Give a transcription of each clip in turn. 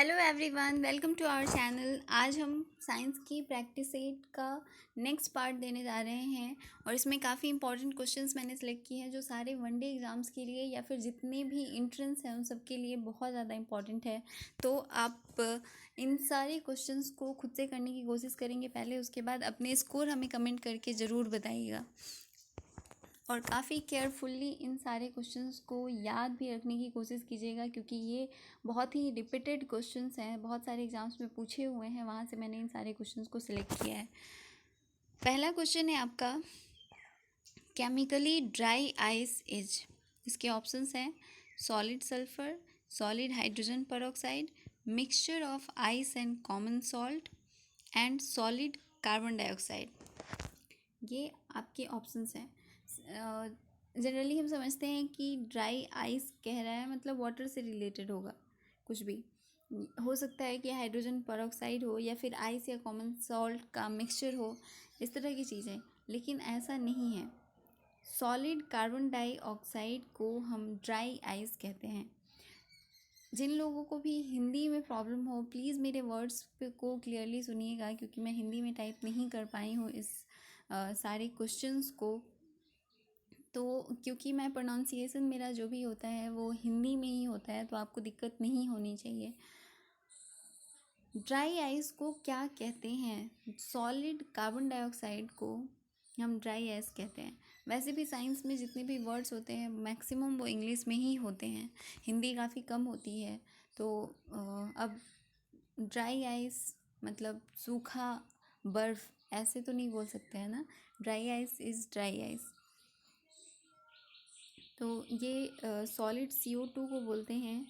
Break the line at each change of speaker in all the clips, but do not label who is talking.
Hello everyone, welcome to our channel. आज हम science की प्रैक्टिस सेट का नेक्स्ट पार्ट देने जा रहे हैं और इसमें काफ़ी इंपॉर्टेंट क्वेश्चंस मैंने सेलेक्ट किए हैं जो सारे वनडे एग्ज़ाम्स के लिए या फिर जितने भी इंट्रेंस हैं उन सब के लिए बहुत ज़्यादा इंपॉर्टेंट है। तो आप इन सारे क्वेश्चंस को खुद से करने की कोशिश करेंगे पहले, उसके बाद अपने स्कोर हमें कमेंट करके ज़रूर बताइएगा और काफ़ी केयरफुल्ली इन सारे क्वेश्चंस को याद भी रखने की कोशिश कीजिएगा क्योंकि ये बहुत ही रिपीटेड क्वेश्चंस हैं, बहुत सारे एग्जाम्स में पूछे हुए हैं, वहाँ से मैंने इन सारे क्वेश्चंस को सिलेक्ट किया है। पहला क्वेश्चन है आपका, केमिकली ड्राई आइस इज। इसके ऑप्शंस हैं solid sulphur, solid hydrogen peroxide, mixture of ice and common salt and solid carbon dioxide. ये आपके ऑप्शंस हैं। जनरली हम समझते हैं कि ड्राई आइस कह रहा है मतलब वाटर से रिलेटेड होगा, कुछ भी हो सकता है कि हाइड्रोजन पेरोक्साइड हो या फिर आइस या कॉमन सॉल्ट का मिक्सचर हो, इस तरह की चीज़ें, लेकिन ऐसा नहीं है। सॉलिड कार्बन डाइऑक्साइड को हम ड्राई आइस कहते हैं। जिन लोगों को भी हिंदी में प्रॉब्लम हो प्लीज़ मेरे वर्ड्स को क्लियरली सुनिएगा क्योंकि मैं हिंदी में टाइप नहीं कर पाई हूँ इस सारे क्वेश्चंस को। तो क्योंकि मैं प्रोनाउंसिएशन मेरा जो भी होता है वो हिंदी में ही होता है तो आपको दिक्कत नहीं होनी चाहिए। ड्राई आइस को क्या कहते हैं? सॉलिड कार्बन डाइऑक्साइड को हम ड्राई आइस कहते हैं। वैसे भी साइंस में जितने भी वर्ड्स होते हैं मैक्सिमम वो इंग्लिश में ही होते हैं, हिंदी काफ़ी कम होती है। तो अब ड्राई आइस मतलब सूखा बर्फ़ ऐसे तो नहीं बोल सकते हैं ना, dry ice is dry ice. तो ये सॉलिड CO2 को बोलते हैं।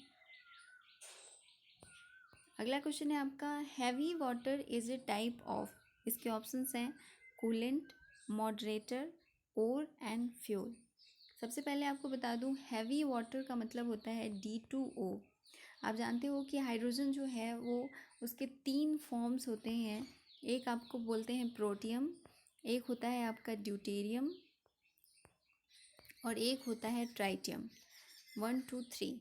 अगला क्वेश्चन है आपका, heavy water is a type of. इसके ऑप्शंस हैं coolant, moderator, or and fuel. सबसे पहले आपको बता दूं, हैवी वाटर का मतलब होता है D2O। आप जानते हो कि हाइड्रोजन जो है वो उसके 3 फॉर्म्स होते हैं। एक आपको बोलते हैं प्रोटियम, एक होता है आपका ड्यूटेरियम और एक होता है ट्राइटियम। 1 2 3।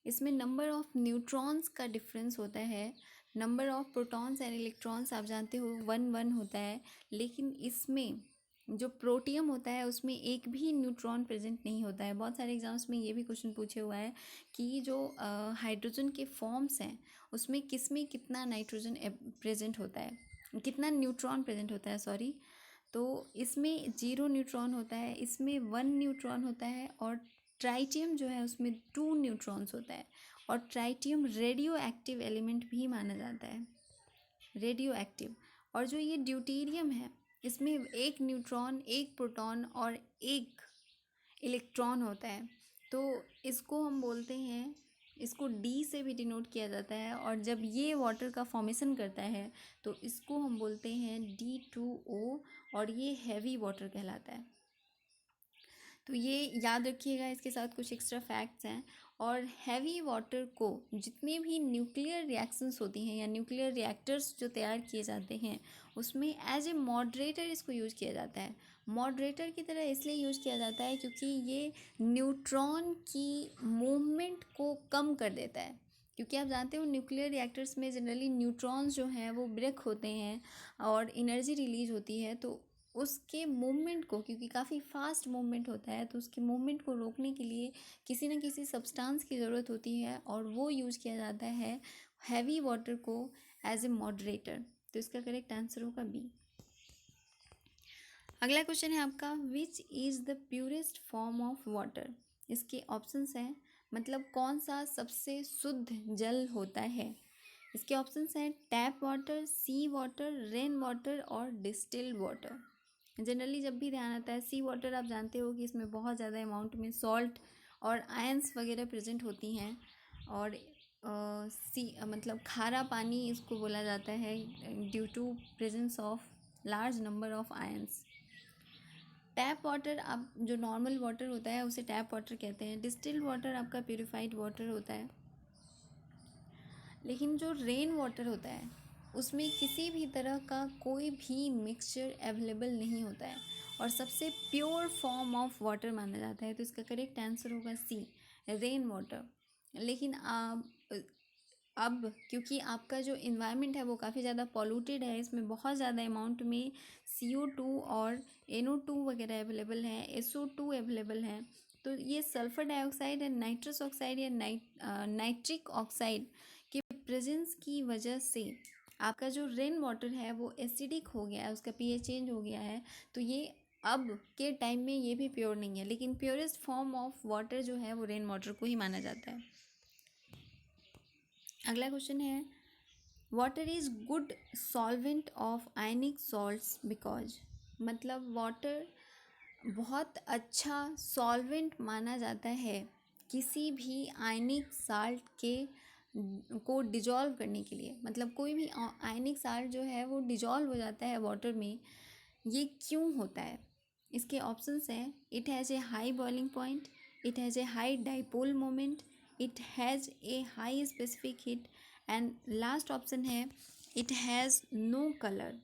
इसमें नंबर ऑफ न्यूट्रॉन्स का डिफरेंस होता है। Number of protons and electrons आप जानते हो 1 1 होता है, लेकिन इसमें जो प्रोटियम होता है उसमें एक भी न्यूट्रॉन प्रेजेंट नहीं होता है। बहुत सारे एग्जाम्स में ये भी क्वेश्चन पूछे हुआ है कि जो हाइड्रोजन के फॉर्म्स हैं उसमें किस में कितना नाइट्रोजन प्रेजेंट होता है, कितना न्यूट्रॉन प्रेजेंट होता है, सॉरी। तो इसमें 0 न्यूट्रॉन होता है, इसमें 1 न्यूट्रॉन होता है और ट्राइटियम जो है उसमें 2 न्यूट्रॉन्स होता है। और ट्राइटियम रेडियो एक्टिव एलिमेंट भी माना जाता है, रेडियो एक्टिव। और जो ये ड्यूटेरियम है इसमें 1 न्यूट्रॉन, 1 प्रोटॉन और 1 इलेक्ट्रॉन होता है। तो इसको हम बोलते हैं, इसको D से भी डिनोट किया जाता है और जब ये वाटर का फॉर्मेशन करता है तो इसको हम बोलते हैं D2O और ये हैवी वाटर कहलाता है। तो ये याद रखिएगा, इसके साथ कुछ एक्स्ट्रा फैक्ट्स हैं। और हैवी वाटर को जितने भी न्यूक्लियर रिएक्शंस होती हैं या न्यूक्लियर रिएक्टर्स जो तैयार किए जाते हैं उसमें एज ए मॉडरेटर इसको यूज़ किया जाता है। मॉडरेटर की तरह इसलिए यूज़ किया जाता है क्योंकि ये न्यूट्रॉन की मूवमेंट को कम कर देता है। क्योंकि आप जानते हो न्यूक्लियर रिएक्टर्स में जनरली न्यूट्रॉन्स जो हैं वो ब्रेक होते हैं और एनर्जी रिलीज होती है, तो उसके मूवमेंट को, क्योंकि काफ़ी फास्ट मूवमेंट होता है तो उसके मूवमेंट को रोकने के लिए किसी न किसी सब्सटेंस की ज़रूरत होती है और वो यूज़ किया जाता है हैवी वाटर को एज ए मॉडरेटर। तो इसका करेक्ट आंसर होगा बी। अगला क्वेश्चन है आपका, which is the purest form of water. इसके ऑप्शंस हैं मतलब कौन सा सबसे शुद्ध जल होता है। इसके ऑप्शंस हैं टैप वाटर, सी वाटर, रेन वाटर और डिस्टिल्ड वाटर। जनरली जब भी ध्यान आता है सी वाटर, आप जानते हो कि इसमें बहुत ज़्यादा अमाउंट में सॉल्ट और आयंस वगैरह प्रेजेंट होती हैं और सी मतलब खारा पानी इसको बोला जाता है due to presence of large number of ions. Tap water आप जो नॉर्मल वाटर होता है उसे टैप वाटर कहते हैं। डिस्टिल्ड वाटर आपका प्योरीफाइड वाटर होता है। लेकिन जो रेन वाटर होता है उसमें किसी भी तरह का कोई भी मिक्सचर अवेलेबल नहीं होता है और सबसे प्योर फॉर्म ऑफ वाटर माना जाता है। तो इसका करेक्ट आंसर होगा सी, रेन वाटर। लेकिन अब क्योंकि आपका जो इन्वायरमेंट है वो काफ़ी ज़्यादा पॉल्यूटेड है, इसमें बहुत ज़्यादा अमाउंट में CO2 और NO2 वगैरह अवेलेबल है, SO2 अवेलेबल है, तो ये sulphur dioxide and nitrous oxide या नाइट्रिक ऑक्साइड के प्रेजेंस की वजह से आपका जो रेन वाटर है वो एसिडिक हो गया है, उसका pH चेंज हो गया है। तो ये अब के टाइम में ये भी प्योर नहीं है, लेकिन प्योरेस्ट फॉर्म ऑफ वाटर जो है वो रेन वाटर को ही माना जाता है। अगला क्वेश्चन है, water is good solvent of ionic salts because, मतलब वाटर बहुत अच्छा सॉल्वेंट माना जाता है किसी भी आयनिक साल्ट के को डिजॉल्व करने के लिए, मतलब कोई भी आयनिक साल्ट जो है वो डिजॉल्व हो जाता है वाटर में। ये क्यों होता है? इसके ऑप्शंस हैं, it has a high boiling point, it has a high dipole moment, it has a high specific heat, and last option है it has no colour.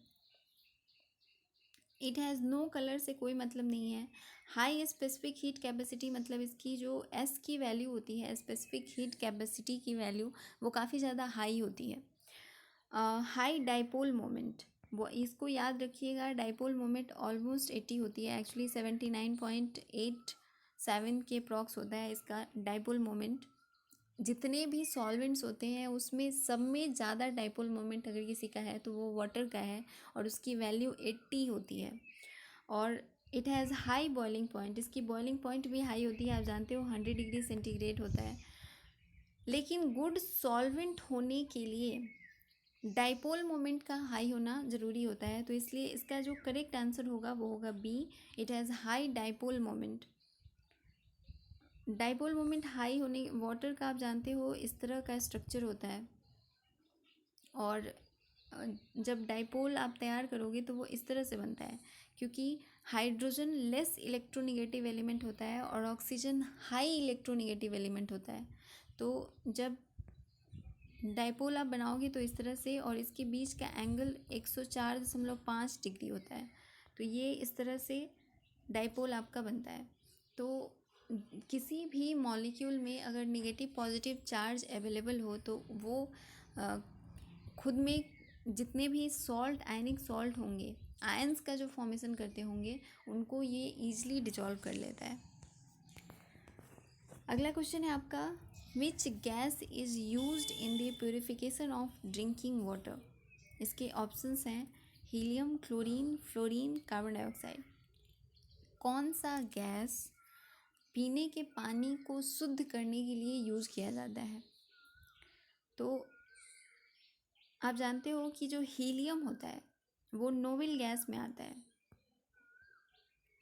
It has no colour से कोई मतलब नहीं है। हाई स्पेसिफिक हीट कैपेसिटी, मतलब इसकी जो S की वैल्यू होती है, स्पेसिफिक हीट कैपेसिटी की वैल्यू, वो काफ़ी ज़्यादा हाई होती है। हाई डाइपोल मोमेंट, वो इसको याद रखिएगा, डाइपोल मोमेंट ऑलमोस्ट 80 होती है, एक्चुअली 79.87 के प्रॉक्स होता है इसका डाइपोल मोमेंट। जितने भी सॉल्वेंट्स होते हैं उसमें सब में ज़्यादा डाइपोल मोमेंट अगर किसी का है तो वो वाटर का है, और उसकी वैल्यू 80 होती है। और it has high boiling point, इसकी बॉइलिंग पॉइंट भी हाई होती है, आप जानते हो 100 डिग्री सेंटीग्रेड होता है। लेकिन गुड सॉल्वेंट होने के लिए डाइपोल मोमेंट का हाई होना ज़रूरी होता है, तो इसलिए इसका जो करेक्ट आंसर होगा वो होगा B, it has high dipole moment. Dipole moment high होने, वाटर का आप जानते हो इस तरह का स्ट्रक्चर होता है, और जब डाइपोल आप तैयार करोगे तो वो इस तरह से बनता है, क्योंकि हाइड्रोजन लेस इलेक्ट्रोनेगेटिव एलिमेंट होता है और ऑक्सीजन हाई इलेक्ट्रोनेगेटिव एलिमेंट होता है। तो जब डाइपोल आप बनाओगे तो इस तरह से, और इसके बीच का एंगल 104.5 डिग्री होता है, तो ये इस तरह से डाइपोल आपका बनता है। तो किसी भी मॉलिक्यूल में अगर नेगेटिव पॉजिटिव चार्ज अवेलेबल हो तो वो खुद में जितने भी सॉल्ट, आयनिक सॉल्ट होंगे, आयंस का जो फॉर्मेशन करते होंगे, उनको ये ईजिली डिजॉल्व कर लेता है। अगला क्वेश्चन है आपका, which gas is used in the purification of drinking water? इसके ऑप्शंस हैं helium, chlorine, fluorine, carbon dioxide. कौन सा गैस पीने के पानी को शुद्ध करने के लिए यूज़ किया जाता है? तो आप जानते हो कि जो हीलियम होता है वो नोबेल गैस में आता है।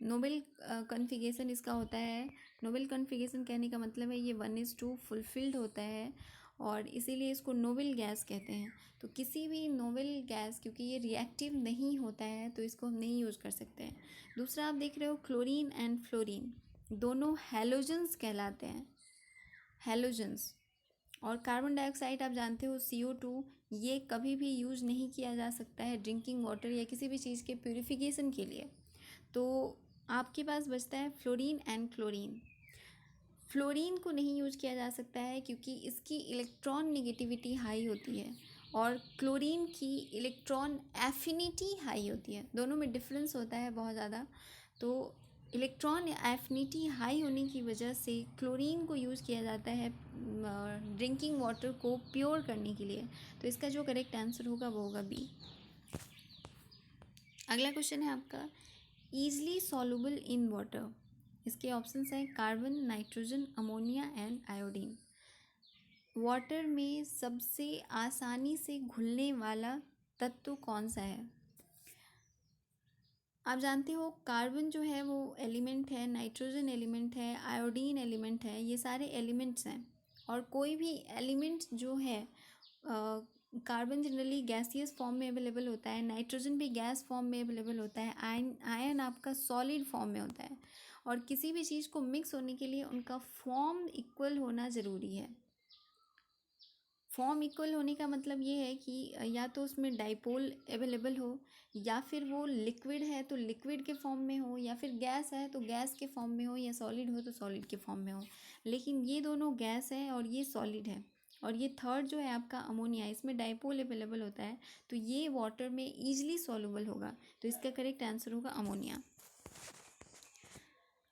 नोबेल कॉन्फ़िगरेशन इसका होता है, नोबेल कॉन्फ़िगरेशन कहने का मतलब है ये 1:2 फुलफिल्ड होता है, और इसीलिए इसको नोबेल गैस कहते हैं। तो किसी भी नोबेल गैस, क्योंकि ये रिएक्टिव नहीं होता है तो इसको हम नहीं यूज़ कर सकते हैं। दूसरा आप देख रहे हो क्लोरीन एंड फ्लोरीन, दोनों हैलोजेंस कहलाते हैं, हैलोजेंस। और कार्बन डाइऑक्साइड आप जानते हो CO2, ये कभी भी यूज़ नहीं किया जा सकता है ड्रिंकिंग वाटर या किसी भी चीज़ के प्योरिफिकेशन के लिए। तो आपके पास बचता है फ्लोरीन एंड क्लोरीन। फ्लोरीन को नहीं यूज किया जा सकता है क्योंकि इसकी इलेक्ट्रॉन नेगेटिविटी हाई होती है, और क्लोरीन की इलेक्ट्रॉन एफिनिटी हाई होती है, दोनों में डिफरेंस होता है बहुत ज़्यादा। तो इलेक्ट्रॉन एफिनिटी हाई होने की वजह से क्लोरीन को यूज़ किया जाता है ड्रिंकिंग वाटर को प्योर करने के लिए। तो इसका जो करेक्ट आंसर होगा वो होगा बी। अगला क्वेश्चन है आपका, ईजली सॉल्युबल इन वाटर। इसके ऑप्शंस हैं carbon, nitrogen, ammonia and iodine. Water में सबसे आसानी से घुलने वाला तत्व कौन सा है? आप जानते हो कार्बन जो है वो एलिमेंट है, नाइट्रोजन एलिमेंट है, आयोडीन एलिमेंट है, ये सारे एलिमेंट्स हैं। और कोई भी एलिमेंट जो है, कार्बन जनरली गैसियस फॉर्म में अवेलेबल होता है, नाइट्रोजन भी गैस फॉर्म में अवेलेबल होता है, आयन आपका सॉलिड फॉर्म में होता है। और किसी भी चीज़ को मिक्स होने के लिए उनका फॉर्म इक्वल होना ज़रूरी है। फॉर्म इक्वल होने का मतलब ये है कि या तो उसमें डाइपोल अवेलेबल हो, या फिर वो लिक्विड है तो लिक्विड के फॉर्म में हो, या फिर गैस है तो गैस के फॉर्म में हो, या सॉलिड हो तो सॉलिड के फॉर्म में हो। लेकिन ये दोनों गैस है और ये सॉलिड है, और ये थर्ड जो है आपका अमोनिया, इसमें डाइपोल अवेलेबल होता है, तो ये वाटर में ईजिली सॉल्युबल होगा, तो इसका करेक्ट आंसर होगा अमोनिया।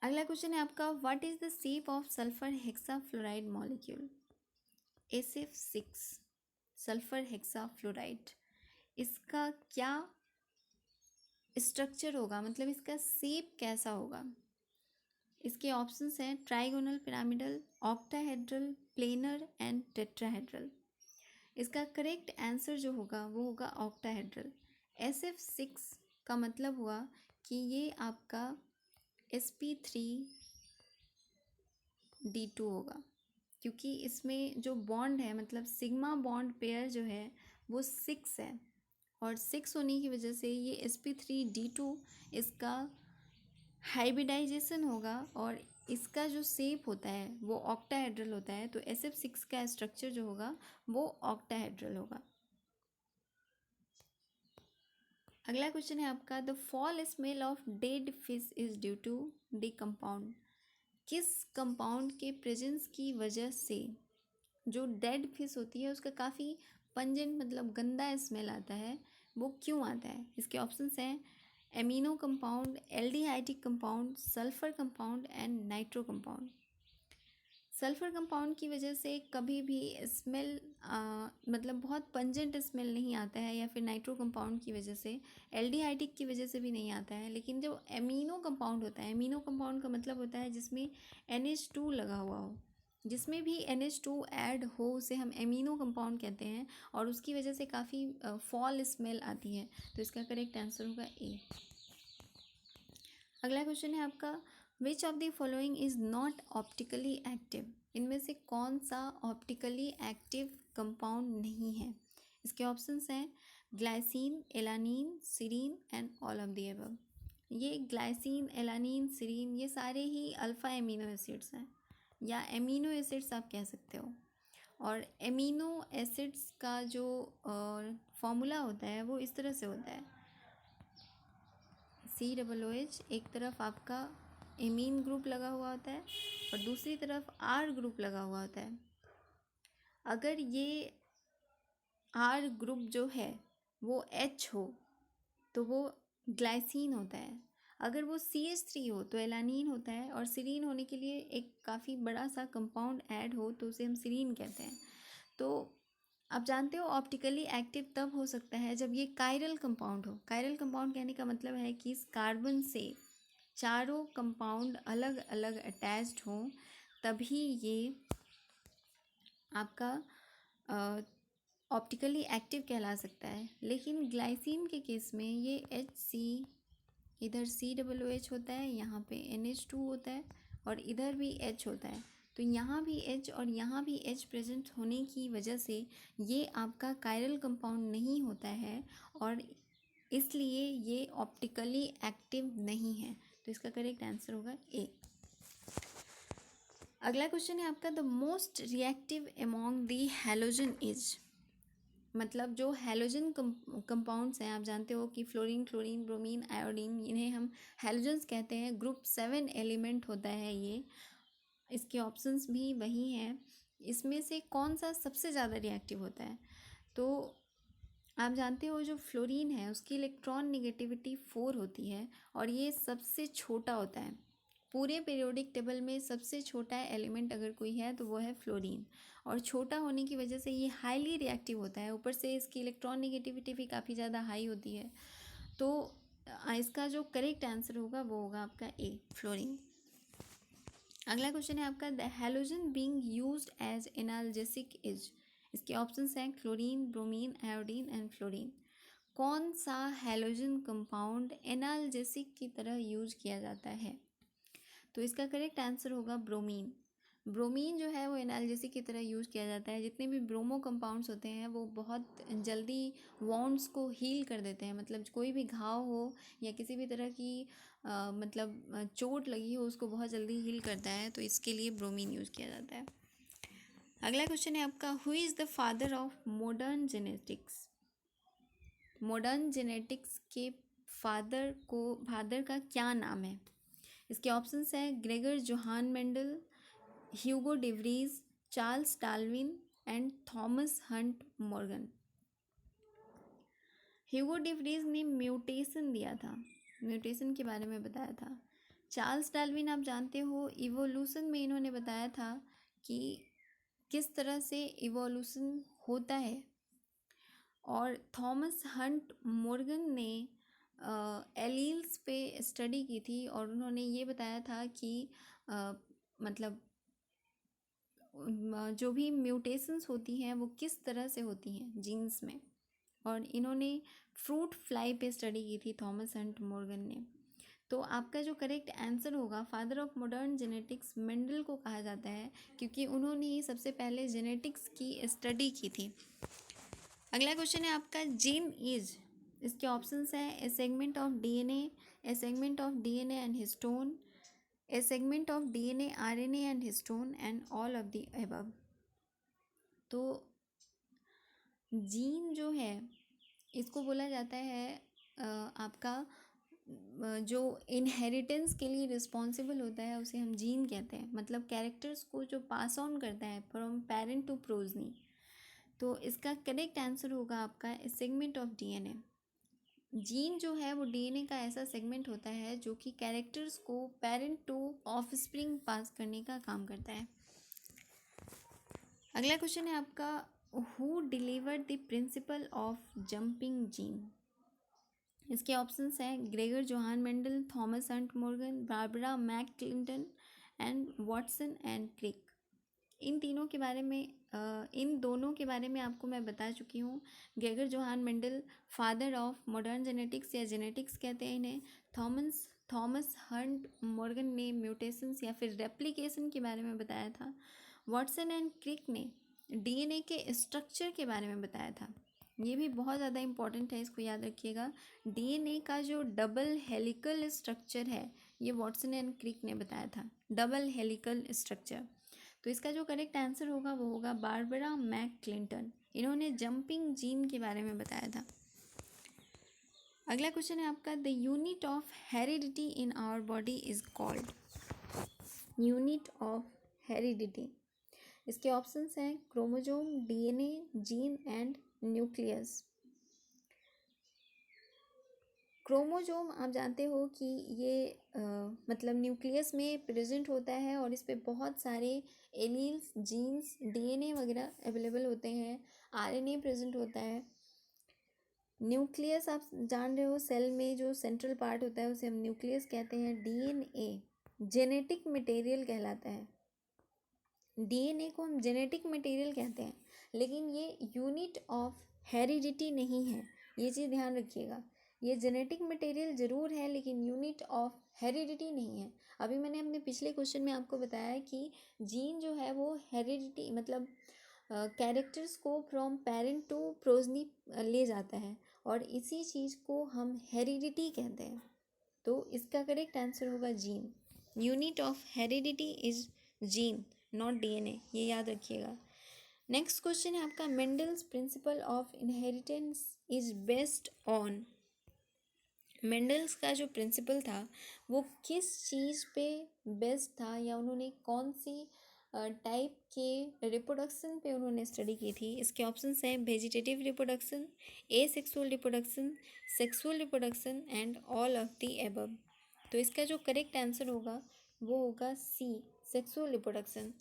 अगला क्वेश्चन है आपका, what is the shape of sulphur hexafluoride molecule? SF6 sulphur hexafluoride, इसका क्या स्ट्रक्चर होगा, मतलब इसका शेप कैसा होगा? इसके ऑप्शंस हैं trigonal, pyramidal, octahedral, planar and tetrahedral. इसका करेक्ट आंसर जो होगा वो होगा ऑक्टाहेड्रल। SF6 का मतलब हुआ कि ये आपका sp3d2 होगा, क्योंकि इसमें जो बॉन्ड है, मतलब सिग्मा बॉन्ड पेयर जो है वो 6 है, और 6 होने की वजह से ये sp3d2 इसका हाइब्रिडाइजेशन होगा, और इसका जो शेप होता है वो ऑक्टाहेड्रल होता है, तो SF6 का स्ट्रक्चर जो होगा वो ऑक्टाहेड्रल होगा। अगला क्वेश्चन है आपका, the foul smell of dead fish is due to the compound. किस कंपाउंड के प्रेजेंस की वजह से जो डेड फिश होती है उसका काफ़ी पंजेंट, मतलब गंदा स्मेल आता है, वो क्यों आता है? इसके ऑप्शंस हैं amino compound, aldehydic compound, sulphur compound and nitro compound. Sulphur compound की वजह से कभी भी स्मेल मतलब बहुत पंजेंट स्मेल नहीं आता है, या फिर नाइट्रो कंपाउंड की वजह से, एल्डिहाइडिक की वजह से भी नहीं आता है। लेकिन जो एमिनो कंपाउंड होता है, एमिनो कंपाउंड का मतलब होता है जिसमें NH2 लगा हुआ हो, जिसमें भी NH2 ऐड हो उसे हम एमिनो कंपाउंड कहते हैं, और उसकी वजह से काफ़ी फॉल स्मेल आती है, तो इसका करेक्ट आंसर होगा ए। अगला क्वेश्चन है आपका, which of the following is not optically active? इनमें से कौन सा ऑप्टिकली एक्टिव कंपाउंड नहीं है? इसके ऑप्शंस हैं glycine, alanine, serine and all of the above. ये ग्लाइसिन, एलानिन, सीरीन ये सारे ही अल्फ़ा एमिनो एसिड्स हैं, या एमिनो एसिड्स आप कह सकते हो। और एमिनो एसिड्स का जो फॉर्मूला होता है वो इस तरह से होता है, COOH, एक तरफ आपका एमीन ग्रुप लगा हुआ होता है और दूसरी तरफ R ग्रुप लगा हुआ होता है। अगर ये R ग्रुप जो है वो H हो तो वो ग्लाइसिन होता है, अगर वो CH3 हो तो एलानिन होता है, और सीरीन होने के लिए एक काफ़ी बड़ा सा कंपाउंड ऐड हो तो उसे हम सीरीन कहते हैं। तो आप जानते हो ऑप्टिकली एक्टिव तब हो सकता है जब ये कायरल कंपाउंड हो। कायरल कंपाउंड कहने का मतलब है कि इस कार्बन से चारों कंपाउंड अलग अलग अटैच्ड हों, तभी ये आपका ऑप्टिकली एक्टिव कहला सकता है। लेकिन ग्लाइसिन के केस में ये HC, इधर COOH होता है, यहाँ पे NH2 होता है, और इधर भी H होता है, तो यहाँ भी H और यहाँ भी H प्रेजेंट होने की वजह से ये आपका कायरल कंपाउंड नहीं होता है, और इसलिए ये ऑप्टिकली एक्टिव नहीं है, तो इसका करेक्ट आंसर होगा ए। अगला क्वेश्चन है आपका, the most reactive among the halogen is. मतलब जो हैलोजन कंपाउंड्स हैं, आप जानते हो कि फ्लोरीन, क्लोरीन, ब्रोमीन, आयोडीन, इन्हें हम हैलोजन्स कहते हैं। ग्रुप 7 एलिमेंट होता है ये। इसके ऑप्शंस भी वही हैं। इसमें से कौन सा सबसे ज़्यादा रिएक्टिव होता है? तो आप जानते हो जो फ्लोरीन है उसकी इलेक्ट्रॉन नेगेटिविटी 4 होती है, और ये सबसे छोटा होता है। पूरे पीरियोडिक टेबल में सबसे छोटा एलिमेंट अगर कोई है तो वो है फ्लोरीन, और छोटा होने की वजह से ये हाईली रिएक्टिव होता है। ऊपर से इसकी इलेक्ट्रॉन नेगेटिविटी भी काफ़ी ज़्यादा हाई होती है, तो इसका जो करेक्ट आंसर होगा वो होगा आपका ए, फ्लोरीन। अगला क्वेश्चन है आपका, the halogen being used as analgesic is. इसके ऑप्शंस हैं chlorine, bromine, iodine and fluorine. कौन सा हैलोजन कंपाउंड एनाल्जेसिक की तरह यूज किया जाता है? तो इसका करेक्ट आंसर होगा ब्रोमीन। ब्रोमीन जो है वो एनाल्जेसिक की तरह यूज़ किया जाता है। जितने भी ब्रोमो कंपाउंड्स होते हैं वो बहुत जल्दी वॉन्ड्स को हील कर देते हैं, मतलब कोई भी घाव हो या किसी भी तरह की मतलब चोट लगी हो उसको बहुत जल्दी हील करता है, तो इसके लिए ब्रोमीन यूज़ किया जाता है। अगला क्वेश्चन है आपका, who is the father of modern genetics? Modern genetics के फादर का क्या नाम है? इसके ऑप्शंस हैं Gregor Johann Mendel, Hugo de Vries, Charles Darwin and Thomas Hunt Morgan. Hugo de Vries ने म्यूटेशन दिया था, म्यूटेशन के बारे में बताया था। चार्ल्स डार्विन आप जानते हो इवोल्यूशन में इन्होंने बताया था कि किस तरह से इवोल्यूशन होता है। और थॉमस हंट मॉर्गन ने एलील्स पे स्टडी की थी और उन्होंने ये बताया था कि मतलब जो भी म्यूटेशंस होती हैं वो किस तरह से होती हैं जीन्स में। और इन्होंने फ्रूट फ्लाई पे स्टडी की थी थॉमस हंट मॉर्गन ने। तो आपका जो करेक्ट आंसर होगा, father of modern genetics Mendel को कहा जाता है, क्योंकि उन्होंने ही सबसे पहले जेनेटिक्स की स्टडी की थी। अगला क्वेश्चन है आपका, जीन इज, इसके ऑप्शंस हैं a segment of DNA, a segment of DNA and histone, a segment of DNA RNA and histone and all of the above. तो जीन जो है इसको बोला जाता है आपका जो इनहेरिटेंस के लिए रिस्पॉन्सिबल होता है उसे हम जीन कहते हैं, मतलब कैरेक्टर्स को जो पास ऑन करता है फ्रॉम पेरेंट टू प्रोजनी। तो इसका करेक्ट आंसर होगा आपका सेगमेंट ऑफ डीएनए। जीन जो है वो डीएनए का ऐसा सेगमेंट होता है जो कि कैरेक्टर्स को पेरेंट टू ऑफस्प्रिंग पास करने का काम करता है। अगला क्वेश्चन है आपका, who delivered the principle of jumping gene. इसके ऑप्शंस हैं Gregor Johann Mendel, Thomas Hunt Morgan, Barbara McClintock and Watson and Crick. इन तीनों के बारे में इन दोनों के बारे में आपको मैं बता चुकी हूँ। Gregor Johann Mendel father of modern genetics या जेनेटिक्स कहते हैं इन्हें। थॉमस हंट मॉर्गन ने म्यूटेशंस या फिर रेप्लिकेशन के बारे में बताया था। वॉटसन एंड क्रिक ने डीएनए के स्ट्रक्चर के बारे में बताया था। ये भी बहुत ज़्यादा इंपॉर्टेंट है, इसको याद रखिएगा। डीएनए का जो डबल हेलिकल स्ट्रक्चर है ये वॉटसन एंड क्रिक ने बताया था, डबल हेलिकल स्ट्रक्चर। तो इसका जो करेक्ट आंसर होगा वो होगा बारबरा मैक क्लिंटन, इन्होंने जंपिंग जीन के बारे में बताया था। अगला क्वेश्चन है आपका, the unit of heredity in our body is called. Unit of heredity, इसके ऑप्शंस हैं chromosome, DNA, gene and nucleus. Chromosome आप जानते हो कि ये मतलब न्यूक्लियस में प्रेजेंट होता है और इस पे बहुत सारे एलील्स, जीन्स, डीएनए वगैरह अवेलेबल होते हैं। आरएनए प्रेजेंट होता है। न्यूक्लियस आप जान रहे हो, सेल में जो सेंट्रल पार्ट होता है उसे हम न्यूक्लियस कहते हैं। डीएनए जेनेटिक मटेरियल कहलाता है, डीएनए को हम जेनेटिक मटेरियल कहते हैं, लेकिन ये यूनिट ऑफ हेरिडिटी नहीं है, ये चीज़ ध्यान रखिएगा। ये जेनेटिक मटेरियल ज़रूर है लेकिन यूनिट ऑफ हेरिडिटी नहीं है। अभी मैंने अपने पिछले क्वेश्चन में आपको बताया कि जीन जो है वो हेरिडिटी मतलब कैरेक्टर्स को फ्रॉम पेरेंट टू प्रोजनी ले जाता है और इसी चीज़ को हम हेरिडिटी कहते हैं। तो इसका करेक्ट आंसर होगा gene. Unit of heredity is gene, not DNA, ये याद रखिएगा। नेक्स्ट क्वेश्चन है आपका, Mendel's principle of inheritance is based on. Mendel's का जो प्रिंसिपल था वो किस चीज़ पे बेस्ड था, या उन्होंने कौन सी टाइप के रिप्रोडक्शन पे उन्होंने स्टडी की थी। इसके ऑप्शंस हैं vegetative reproduction, asexual reproduction, sexual reproduction and all of the above. तो इसका जो करेक्ट आंसर होगा वो होगा सी, सेक्सुअल रिप्रोडक्शन।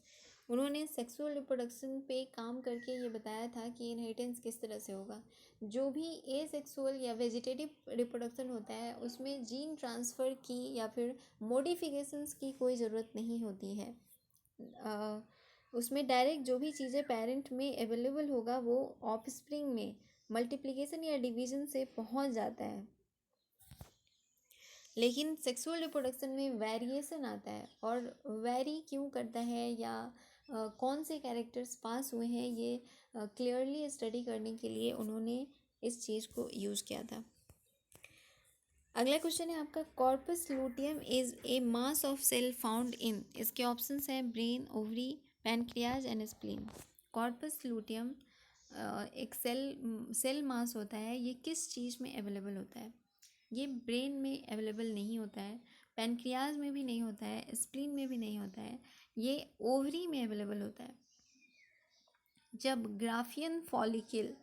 उन्होंने सेक्सुअल रिप्रोडक्शन पे काम करके ये बताया था कि इनहेरिटेंस किस तरह से होगा। जो भी एसेक्सुअल या वेजिटेटिव रिप्रोडक्शन होता है उसमें जीन ट्रांसफ़र की या फिर मॉडिफिकेशंस की कोई ज़रूरत नहीं होती है। उसमें डायरेक्ट जो भी चीज़ें पेरेंट में अवेलेबल होगा वो ऑफस्प्रिंग में मल्टीप्लिकेशन या डिवीज़न से पहुंच जाता है। लेकिन सेक्सुअल रिप्रोडक्शन में वेरिएशन आता है, और वेरी क्यों करता है या कौन से कैरेक्टर्स पास हुए हैं ये क्लियरली स्टडी करने के लिए उन्होंने इस चीज़ को यूज़ किया था। अगला क्वेश्चन है आपका, corpus luteum is a mass of cell found in. इसके ऑप्शंस हैं brain, ovary, pancreas and spleen. Corpus luteum एक सेल मास होता है, ये किस चीज़ में अवेलेबल होता है। ये ब्रेन में अवेलेबल नहीं होता है, पैनक्रियाज में भी नहीं होता है, स्प्लीन में भी नहीं होता है, ये ओवरी में अवेलेबल होता है। जब ग्राफियन फॉलिकल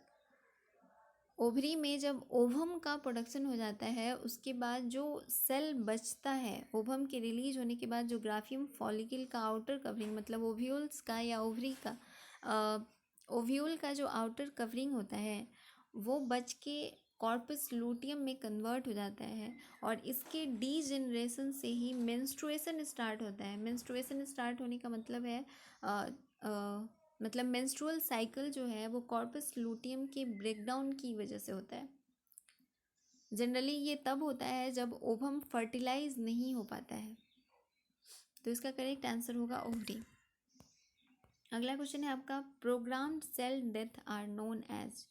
ओवरी में जब ओवम का प्रोडक्शन हो जाता है, उसके बाद जो सेल बचता है ओवम के रिलीज होने के बाद, जो ग्राफियन फॉलिकल का आउटर कवरिंग मतलब ओव्यूल्स का या ओवरी का ओव्यूल का जो आउटर कवरिंग होता है वो बच के कॉर्पस लूटियम में कन्वर्ट हो जाता है, और इसके डीजेनरेशन से ही मेंस्ट्रुएशन स्टार्ट होता है। मेंस्ट्रुएशन स्टार्ट होने का मतलब है मतलब मेंस्ट्रुअल साइकिल जो है वो कॉर्पस लूटियम के ब्रेकडाउन की वजह से होता है। जनरली ये तब होता है जब ओवम फर्टिलाइज नहीं हो पाता है। तो इसका करेक्ट आंसर होगा ओवरी। अगला क्वेश्चन है आपका, programmed cell death are known as.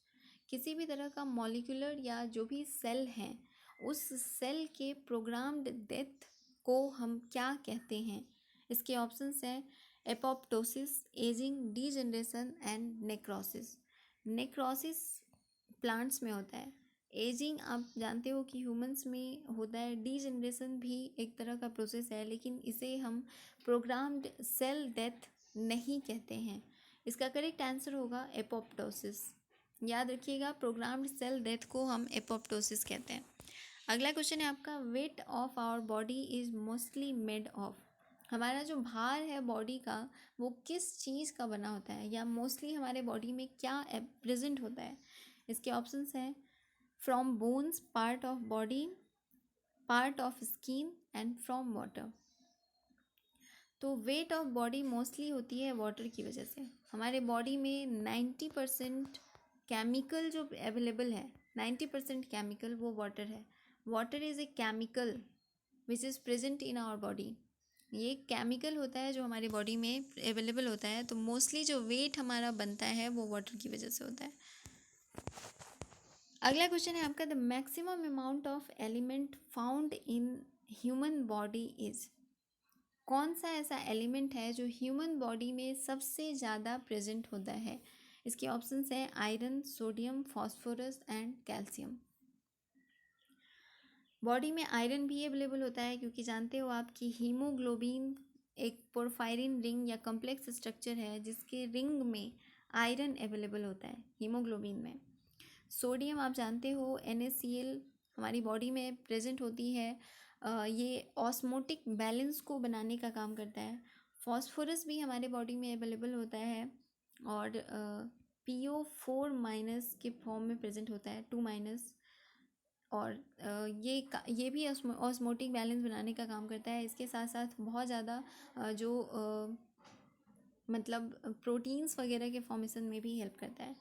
किसी भी तरह का मॉलिक्यूलर या जो भी सेल है उस सेल के प्रोग्राम्ड डेथ को हम क्या कहते हैं? इसके ऑप्शंस हैं apoptosis, ageing, degeneration and necrosis. Necrosis plants में होता है, एजिंग आप जानते हो कि ह्यूमंस में होता है, डीजनरेशन भी एक तरह का प्रोसेस है, लेकिन इसे हम प्रोग्राम्ड सेल डेथ नहीं कहते हैं। इसका करेक्ट आंसर होगा एपोप्टोसिस। याद रखिएगा, प्रोग्राम्ड सेल डेथ को हम एपोप्टोसिस कहते हैं। अगला क्वेश्चन है आपका, weight of our body is mostly made of. हमारा जो भार है बॉडी का वो किस चीज़ का बना होता है, या मोस्टली हमारे बॉडी में क्या प्रेजेंट होता है? इसके ऑप्शंस हैं from bones, part of body, part of skin and from water. तो वेट ऑफ बॉडी मोस्टली होती है वाटर की वजह से। हमारे बॉडी में 90% केमिकल जो अवेलेबल है, 90% केमिकल वो वाटर है। Water is a chemical which is present in our body. ये केमिकल होता है जो हमारे बॉडी में अवेलेबल होता है। तो मोस्टली जो वेट हमारा बनता है वो वाटर की वजह से होता है। अगला क्वेश्चन है आपका, the maximum amount of element found in human body is. कौन सा ऐसा एलिमेंट है जो ह्यूमन बॉडी में सबसे ज़्यादा प्रेजेंट होता है? इसके ऑप्शंस हैं iron, sodium, phosphorus and calcium. Body में आयरन भी अवेलेबल होता है, क्योंकि जानते हो आप कि हीमोग्लोबिन एक पोरफायरिन रिंग या कम्प्लेक्स स्ट्रक्चर है जिसके रिंग में आयरन अवेलेबल होता है हीमोग्लोबिन में। सोडियम आप जानते हो NaCl हमारी बॉडी में प्रेजेंट होती है, ये ऑस्मोटिक बैलेंस को बनाने का काम करता है। फॉस्फोरस भी हमारे बॉडी में अवेलेबल होता है और PO4- के फॉर्म में प्रेजेंट होता है, 2-। और ये भी ऑस्मोटिक बैलेंस बनाने का काम करता है। इसके साथ साथ बहुत ज़्यादा जो मतलब प्रोटीन्स वगैरह के फॉर्मेशन में भी हेल्प करता है।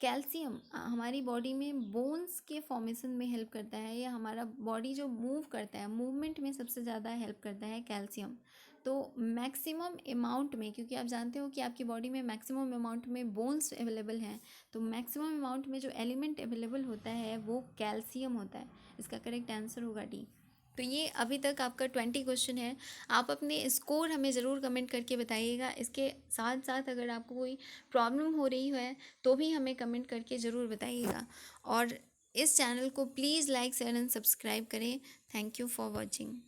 कैल्शियम हमारी बॉडी में बोन्स के फॉर्मेशन में हेल्प करता है, या हमारा बॉडी जो मूव करता है मूवमेंट में सबसे ज़्यादा हेल्प करता है कैल्शियम। तो मैक्सिमम अमाउंट में, क्योंकि आप जानते हो कि आपकी बॉडी में मैक्सिमम अमाउंट में बोन्स अवेलेबल हैं, तो मैक्सिमम अमाउंट में जो एलिमेंट अवेलेबल होता है वो कैल्शियम होता है। इसका करेक्ट आंसर होगा डी। तो ये अभी तक आपका 20 क्वेश्चन है। आप अपने स्कोर हमें ज़रूर कमेंट करके बताइएगा। इसके साथ साथ अगर आपको कोई प्रॉब्लम हो रही है तो भी हमें कमेंट करके ज़रूर बताइएगा, और इस चैनल को please like, share and subscribe करें। Thank you for watching.